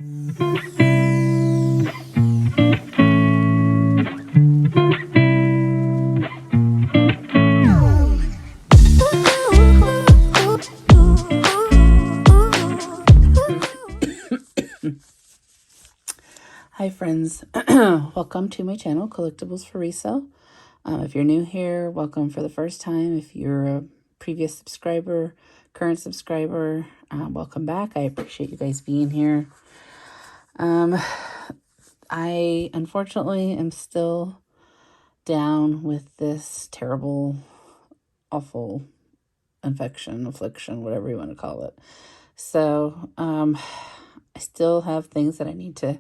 Hi friends, welcome to my channel, Collectibles for Resale. If you're new here, welcome for the first time. If you're a previous subscriber, current subscriber, welcome back. I appreciate you guys being here. I unfortunately am still down with this terrible, awful affliction, whatever you want to call it. So I still have things that I need to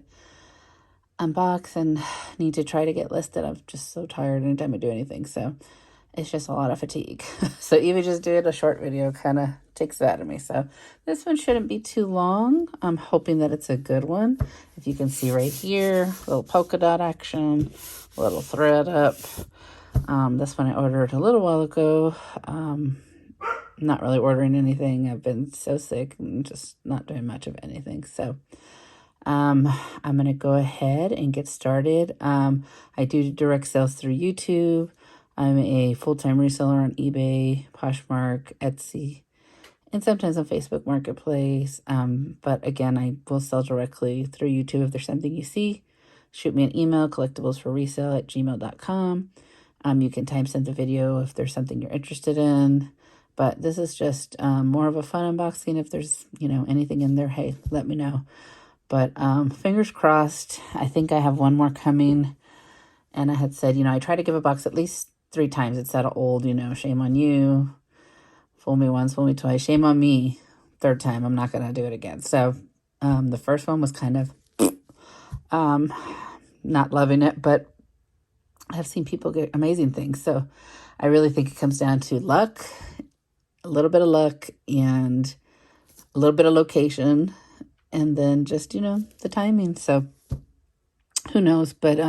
unbox and need to try to get listed. I'm just so tired anytime I do anything, so it's just a lot of fatigue. So even just doing a short video kind of takes that out of me. So this one shouldn't be too long. I'm hoping that it's a good one. If you can see right here, little polka dot action, little thread up. This one I ordered a little while ago. Not really ordering anything. I've been so sick and just not doing much of anything. So I'm going to go ahead and get started. I do direct sales through YouTube. I'm a full-time reseller on eBay, Poshmark, Etsy, and sometimes on Facebook Marketplace. But again, I will sell directly through YouTube. If there's something you see, shoot me an email, collectiblesforresale@gmail.com. You can timestamp the video if there's something you're interested in. But this is just more of a fun unboxing. If there's, anything in there, hey, let me know. But fingers crossed. I think I have one more coming. And I had said, I try to give a box at least 3 times. It's that old, shame on you. Fool me once, fool me twice. Shame on me. 3rd time, I'm not going to do it again. So the first one was kind of not loving it. But I've seen people get amazing things. So I really think it comes down to luck, a little bit of luck, and a little bit of location. And then just, the timing. So who knows? But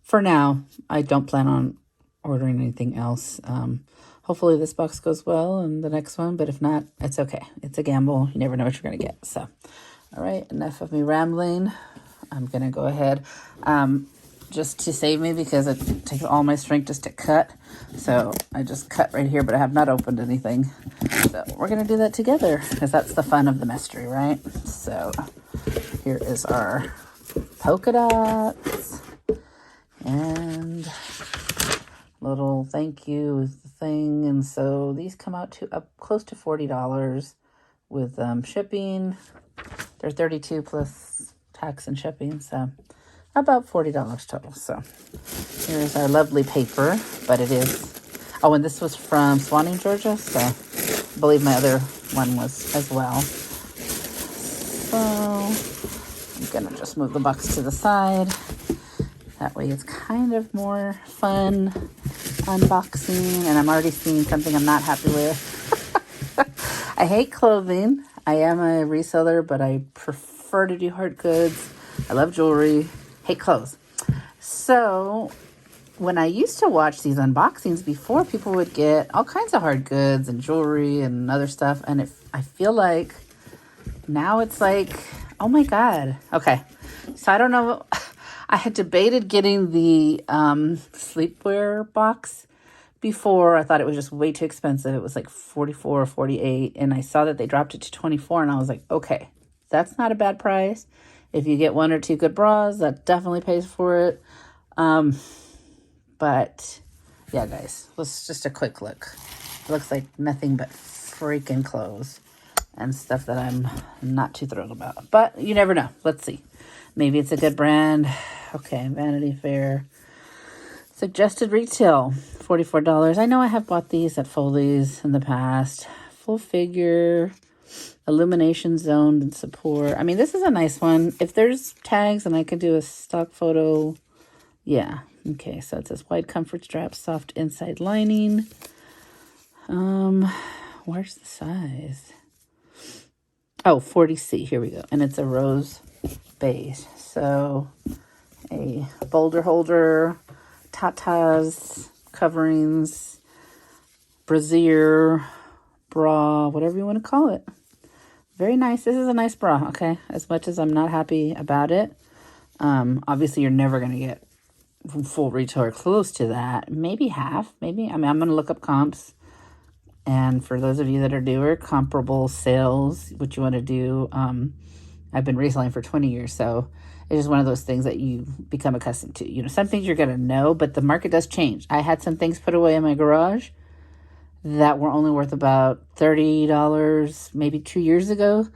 for now, I don't plan on ordering anything else. Hopefully this box goes well and the next one. But if not, it's okay. It's a gamble. You never know what you're going to get. So, all right. Enough of me rambling. I'm going to go ahead. Just to save me, because it takes all my strength just to cut. So I just cut right here, but I have not opened anything. So we're going to do that together, because that's the fun of the mystery, right? So here is our polka dots and little thank you thing. And so these come out to up close to $40 with shipping. They're $32 plus tax and shipping, so about $40 total. So here's our lovely paper, but it is, oh, and this was from Swanee, Georgia, so I believe my other one was as well. So I'm gonna just move the box to the side. That way it's kind of more fun unboxing, and I'm already seeing something I'm not happy with. I hate clothing. I am a reseller, but I prefer to do hard goods. I love jewelry. Hate clothes. So when I used to watch these unboxings before, people would get all kinds of hard goods and jewelry and other stuff. And I feel like now it's like, oh my God. Okay. So I don't know. I had debated getting the sleepwear box before. I thought it was just way too expensive. It was like $44 or $48. And I saw that they dropped it to $24. And I was like, okay, that's not a bad price. If you get 1 or 2 good bras, that definitely pays for it. But yeah, guys, let's just a quick look. It looks like nothing but freaking clothes and stuff that I'm not too thrilled about. But you never know. Let's see. Maybe it's a good brand. Okay, Vanity Fair. Suggested retail, $44. I know I have bought these at Foley's in the past. Full figure. Illumination zoned and support. I mean, this is a nice one. If there's tags and I could do a stock photo, yeah. Okay, so it says wide comfort strap, soft inside lining. Where's the size? Oh, 40C. Here we go. And it's a rose base. So a boulder holder, tatas, coverings, brassiere, bra, whatever you want to call it. Very nice. This is a nice bra, okay? As much as I'm not happy about it. Obviously, you're never going to get full retail or close to that. Maybe half, maybe. I mean, I'm going to look up comps. And for those of you that are newer, comparable sales, what you want to do. I've been reselling for 20 years, so it's just one of those things that you become accustomed to. You know, some things you're going to know, but the market does change. I had some things put away in my garage that were only worth about $30 maybe 2 years ago.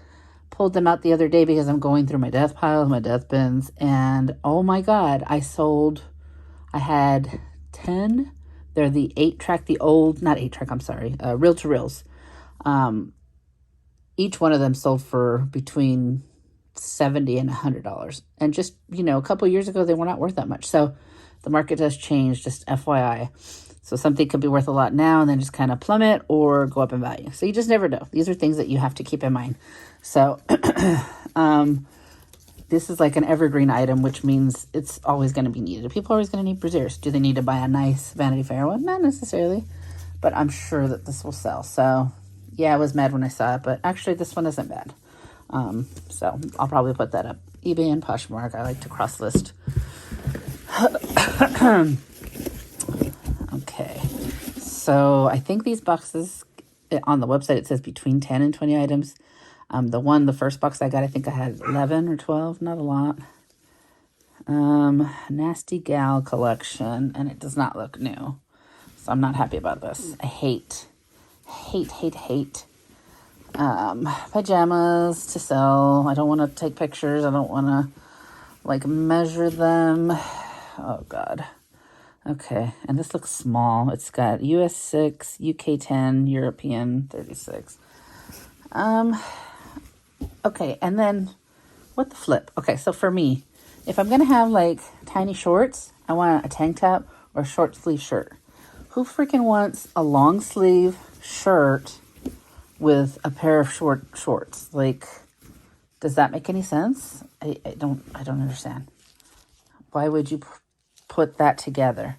Pulled them out the other day because I'm going through my death piles, my death bins, and oh my God, I had 10. They're the 8-track, the old, not 8-track, I'm sorry, reel-to-reels. Each one of them sold for between $70 and $100. And just, a couple years ago, they were not worth that much. So the market does change, just FYI. So something could be worth a lot now and then just kind of plummet or go up in value. So you just never know. These are things that you have to keep in mind. So this is like an evergreen item, which means it's always going to be needed. People are always going to need brassieres. Do they need to buy a nice Vanity Fair one? Not necessarily, but I'm sure that this will sell. So yeah, I was mad when I saw it, but actually this one isn't bad. So I'll probably put that up. eBay and Poshmark. I like to cross list. Okay. So I think these boxes on the website, it says between 10 and 20 items. The first box I got, I think I had 11 or 12, not a lot. Nasty Gal collection, and it does not look new. So I'm not happy about this. I hate pajamas to sell. I don't want to take pictures. I don't want to measure them. Oh God. Okay, and this looks small. It's got US 6, UK 10, European 36. Okay, and then what the flip? Okay, so for me, if I'm going to have tiny shorts, I want a tank top or a short sleeve shirt. Who freaking wants a long sleeve shirt with a pair of shorts? Does that make any sense? I don't understand. Why would you put that together?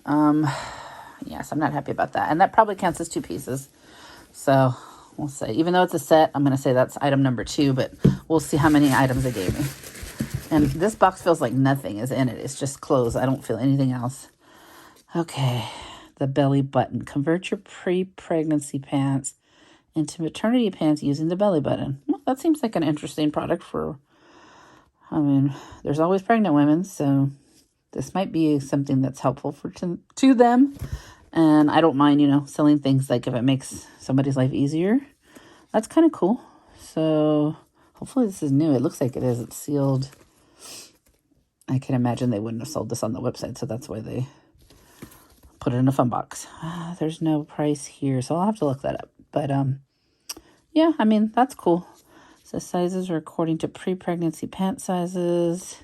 Yes, I'm not happy about that. And that probably counts as 2 pieces. So we'll see. Even though it's a set, I'm going to say that's item number 2, but we'll see how many items they gave me. And this box feels like nothing is in it. It's just clothes. I don't feel anything else. Okay. The belly button. Convert your pre-pregnancy pants into maternity pants using the belly button. Well, that seems like an interesting product there's always pregnant women, so this might be something that's helpful to them. And I don't mind, selling things if it makes somebody's life easier. That's kind of cool. So hopefully this is new. It looks like it is. It's sealed. I can imagine they wouldn't have sold this on the website, so that's why they put it in a fun box. There's no price here, so I'll have to look that up. But yeah, that's cool. So sizes are according to pre-pregnancy pant sizes.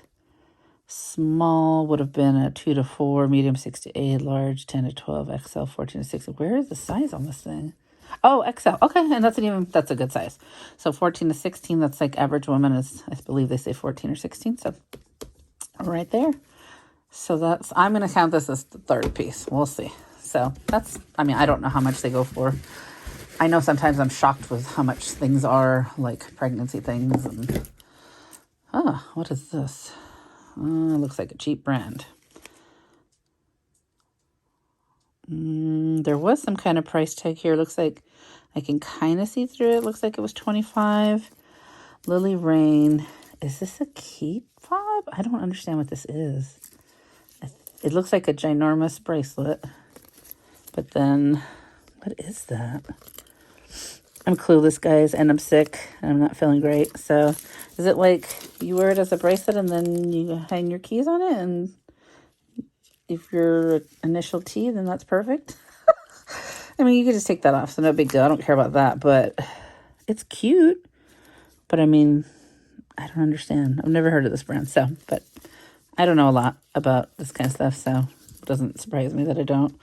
Small would have been a 2 to 4, medium 6 to 8, large 10 to 12, XL 14 to 16. Where is the size on this thing? Oh, XL. Okay, and that's a good size. So 14 to 16, that's average woman is, I believe they say 14 or 16. So right there. So I'm going to count this as the third piece. We'll see. So I don't know how much they go for. I know sometimes I'm shocked with how much things are, pregnancy things. And what is this? Looks like a cheap brand. There was some kind of price tag here. Looks like I can kind of see through it. Looks like it was $25. Lily Rain. Is this a key fob? I don't understand what this is. It looks like a ginormous bracelet. But then, what is that? I'm clueless, guys, and I'm sick. And I'm not feeling great. So, is it you wear it as a bracelet and then you hang your keys on it? And if you're initial T, then that's perfect. You could just take that off. So, no big deal. I don't care about that. But it's cute. But, I don't understand. I've never heard of this brand. So, but I don't know a lot about this kind of stuff. So, it doesn't surprise me that I don't.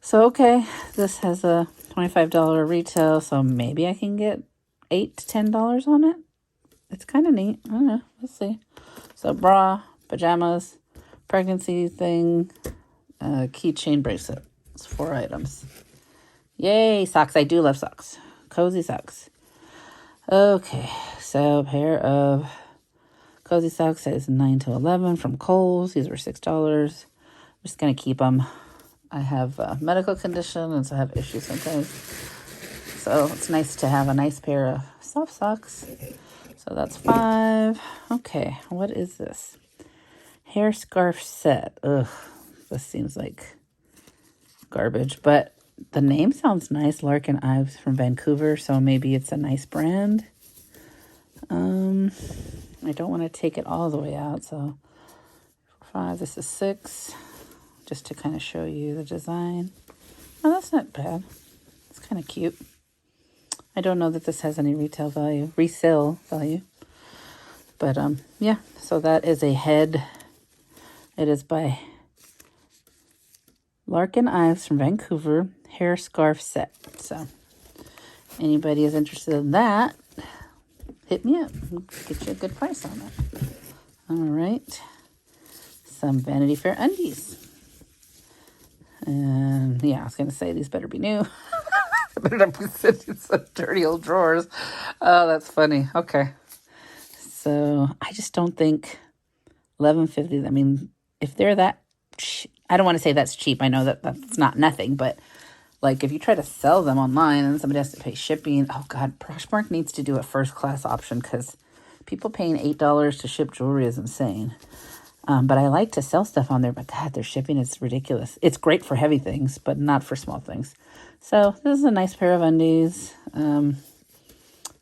So, okay, this has a $25 retail, so maybe I can get $8 to $10 on it. It's kind of neat. I don't know. Let's see. So, bra, pajamas, pregnancy thing, keychain bracelet. It's 4 items. Yay, socks. I do love socks. Cozy socks. Okay, so a pair of cozy socks size 9 to 11 from Kohl's. These were $6. I'm just going to keep them. I have a medical condition and so I have issues sometimes. So it's nice to have a nice pair of soft socks. So that's 5. Okay, what is this? Hair scarf set. Ugh, this seems like garbage, but the name sounds nice. Larkin Ives from Vancouver, so maybe it's a nice brand. I don't want to take it all the way out, so 5, this is 6, just to kind of show you the design. Oh, that's not bad. It's kind of cute. I don't know that this has any resale value, but yeah, so that is a head. It is by Larkin Ives from Vancouver, hair scarf set. So anybody is interested in that, hit me up. Get you a good price on it. All right. Some Vanity Fair undies. And yeah, I was going to say these better be new. I better not be sitting in some dirty old drawers. Oh, that's funny. Okay. So I just don't think $11.50. I mean, if they're that, I don't want to say that's cheap. I know that that's not nothing, but like if you try to sell them online and somebody has to pay shipping, oh God, Poshmark needs to do a first class option because people paying $8 to ship jewelry is insane. But I like to sell stuff on there, but God, their shipping is ridiculous. It's great for heavy things, but not for small things. So this is a nice pair of undies.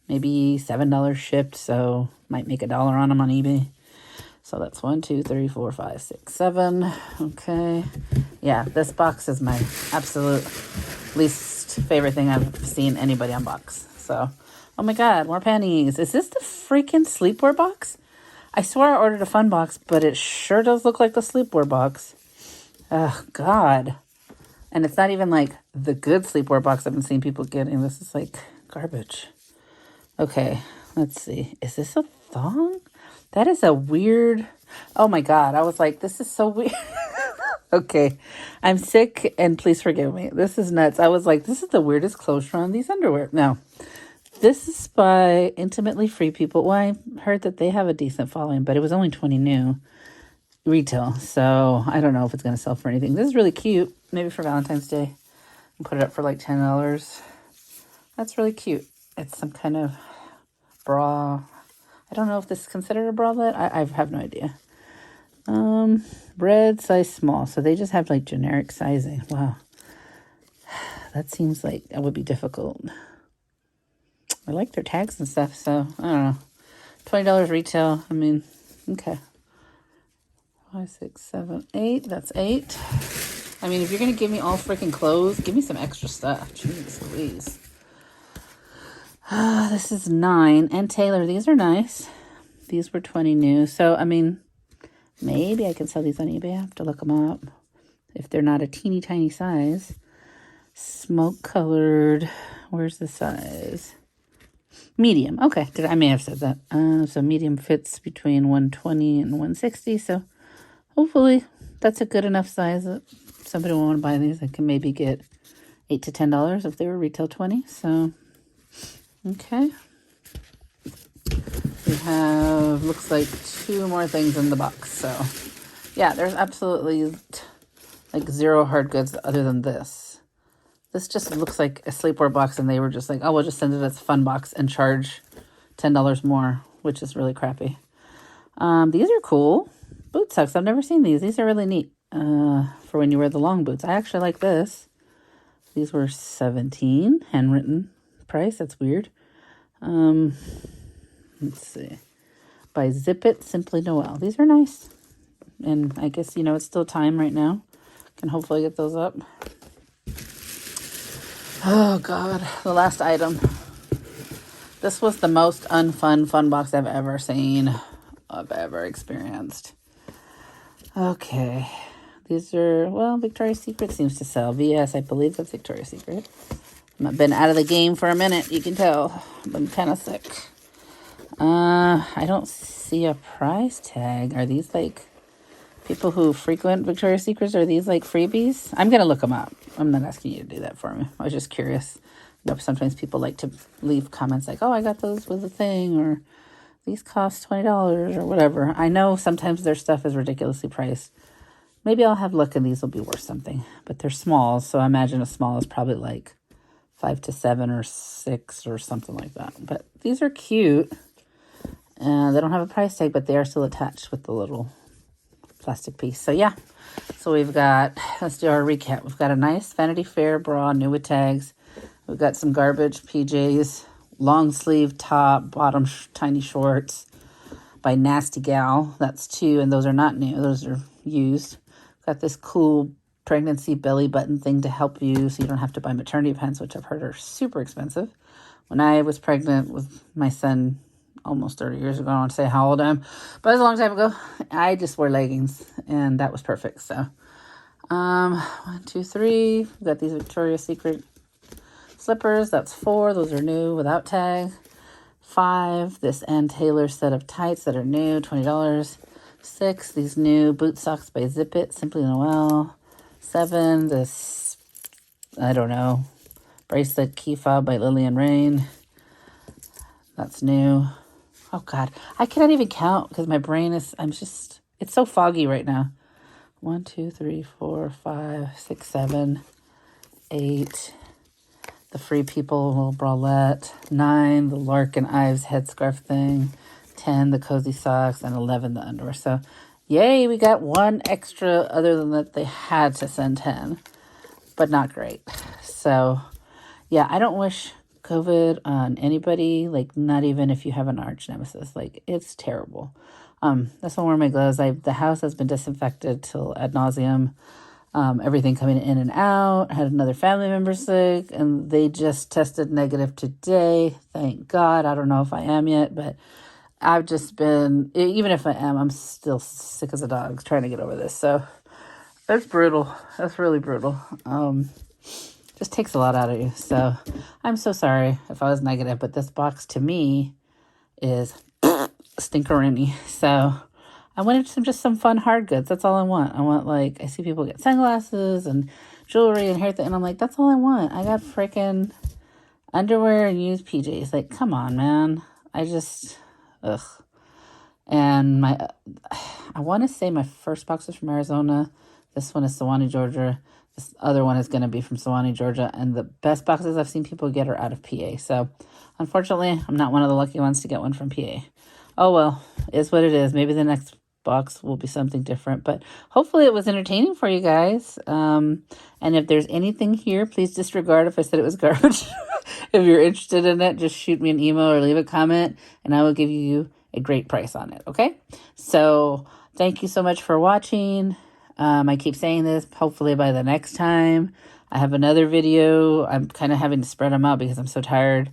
Maybe $7 shipped, so might make $1 on them on eBay. So that's 1, 2, 3, 4, 5, 6, 7. Okay. Yeah, this box is my absolute least favorite thing I've seen anybody unbox. So, oh my God, more panties. Is this the freaking sleepwear box? I swear I ordered a fun box, but it sure does look like the sleepwear box. Oh, God. And it's not even like the good sleepwear box I've been seeing people getting. This is like garbage. Okay, let's see. Is this a thong? That is a weird... Oh my God, I was like, this is so weird. Okay, I'm sick and please forgive me. This is nuts. I was like, this is the weirdest closure on these underwear. No, this is by Intimately Free People. Well, I heard that they have a decent following, but it was only 20 new retail. So I don't know if it's going to sell for anything. This is really cute. Maybe for Valentine's Day. I'll put it up for like $10. That's really cute. It's some kind of bra. I don't know if this is considered a bralette. I have no idea. Red size small. So they just have like generic sizing. Wow. That seems like that would be difficult. I like their tags and stuff. So I don't know. $20 retail. I mean, okay. 5, 6, 7, 8. That's 8. I mean, if you're going to give me all freaking clothes, give me some extra stuff. Jeez Louise. This is 9. And Taylor, these are nice. These were 20 new. So, I mean, maybe I can sell these on eBay. I have to look them up. If they're not a teeny tiny size. Smoke colored. Where's the size? Medium. Okay. I may have said that. So medium fits between 120 and 160. So hopefully that's a good enough size that somebody will want to buy these. I can maybe get $8 to $10 if they were retail 20. So, okay. We have, looks like 2 more things in the box. So, yeah, there's absolutely like 0 hard goods other than this. This just looks like a sleepwear box, and they were just like, oh, we'll just send it as a fun box and charge $10 more, which is really crappy. These are cool. Boot socks. I've never seen these. These are really neat for when you wear the long boots. I actually like this. These were $17, handwritten price. That's weird. Let's see. By Zip It Simply Noel. These are nice. And I guess, you know, it's still time right now. Can hopefully get those up. Oh, God. The last item. This was the most unfun fun box I've ever seen. I've ever experienced. Okay. These are, well, Victoria's Secret seems to sell. VS, I believe that's Victoria's Secret. I've been out of the game for a minute, you can tell. I've been kind of sick. I don't see a price tag. Are these like people who frequent Victoria's Secrets? Are these like freebies? I'm going to look them up. I'm not asking you to do that for me. I was just curious. You know, sometimes people like to leave comments like, oh, I got those with a thing, or these cost $20 or whatever. I know sometimes their stuff is ridiculously priced. Maybe I'll have luck and these will be worth something. But they're small, so I imagine a small is probably like 5 to 7 or 6 or something like that. But these are cute. And they don't have a price tag, but they are still attached with the little plastic piece. So yeah. So we've got, let's do our recap. We've got a nice Vanity Fair bra, new with tags. We've got some garbage PJs, long sleeve top, bottom tiny shorts by Nasty Gal. That's 2, and those are not new. Those are used. Got this cool pregnancy belly button thing to help you so you don't have to buy maternity pants, which I've heard are super expensive. When I was pregnant with my son almost 30 years ago, I don't want to say how old I am, but it was a long time ago, I just wore leggings, and that was perfect. So, 1, 2, 3. We've got these Victoria's Secret slippers. That's 4. Those are new without tag. 5. This Ann Taylor set of tights that are new, $20. 6. These new boot socks by Zip It, Simply Noel. 7. This, I don't know, bracelet key fob by Lillian Rain. That's new. Oh God, I cannot even count because my brain is, it's so foggy right now. 1, 2, 3, 4, 5, 6, 7, 8. The Free People little bralette. 9, the Lark and Ives headscarf thing. 10, the cozy socks, and 11, the underwear. So, yay, we got 1 extra, other than that they had to send 10, but not great. So, yeah, I don't wish COVID on anybody, like not even if you have an arch nemesis. Like, it's terrible. That's why I wear my gloves. The house has been disinfected till ad nauseum. Everything coming in and out. I had another family member sick, and they just tested negative today. Thank God. I don't know if I am yet, but I've just been, even if I am, I'm still sick as a dog trying to get over this. So that's brutal. That's really brutal. Just takes a lot out of you. So I'm so sorry if I was negative, but this box to me is stinkerini. So I wanted some fun hard goods. That's all I want. I want, like, I see people get sunglasses and jewelry and hair and I'm like, that's all I want. I got freaking underwear and used PJs. Like, come on, man. Ugh. And I want to say my first box was from Arizona. This one is Sewanee, Georgia. This other one is going to be from Sewanee, Georgia. And the best boxes I've seen people get are out of PA. So, unfortunately, I'm not one of the lucky ones to get one from PA. Oh, well, it's what it is. Maybe the next box will be something different. But hopefully it was entertaining for you guys. And if there's anything here, please disregard if I said it was garbage. If you're interested in it, just shoot me an email or leave a comment, and I will give you a great price on it, okay? So, thank you so much for watching. I keep saying this, hopefully by the next time I have another video. I'm kind of having to spread them out because I'm so tired.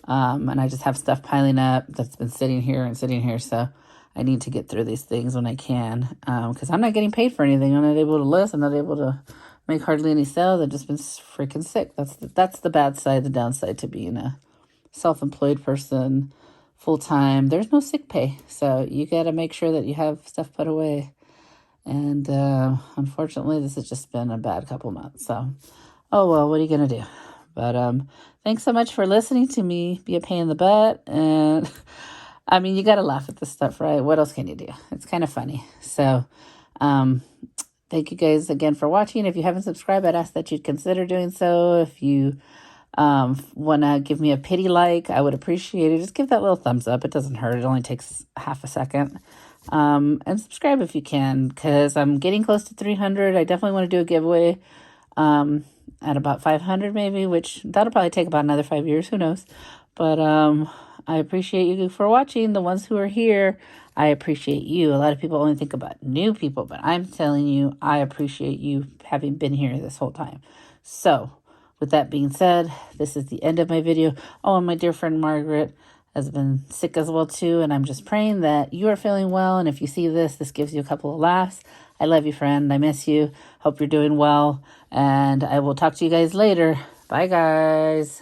And I just have stuff piling up that's been sitting here. So I need to get through these things when I can. Because I'm not getting paid for anything. I'm not able to list. I'm not able to make hardly any sales. I've just been freaking sick. That's the bad side, the downside to being a self-employed person full-time. There's no sick pay. So you got to make sure that you have stuff put away. And unfortunately, this has just been a bad couple months. So, oh well, what are you going to do? But thanks so much for listening to me be a pain in the butt. And I mean, you got to laugh at this stuff, right? What else can you do? It's kind of funny. So thank you guys again for watching. If you haven't subscribed, I'd ask that you'd consider doing so. If you want to give me a pity like, I would appreciate it. Just give that little thumbs up. It doesn't hurt. It only takes half a second. And subscribe if you can, because I'm getting close to 300. I definitely want to do a giveaway at about 500 maybe, which that'll probably take about another 5 years. Who knows? But I appreciate you for watching. The ones who are here, I appreciate you. A lot of people only think about new people, but I'm telling you, I appreciate you having been here this whole time. So, with that being said, this is the end of my video. Oh, and my dear friend Margaret has been sick as well too, and I'm just praying that you are feeling well, and if you see this gives you a couple of laughs. I love you, friend. I miss you. Hope you're doing well, and I will talk to you guys later. Bye, guys.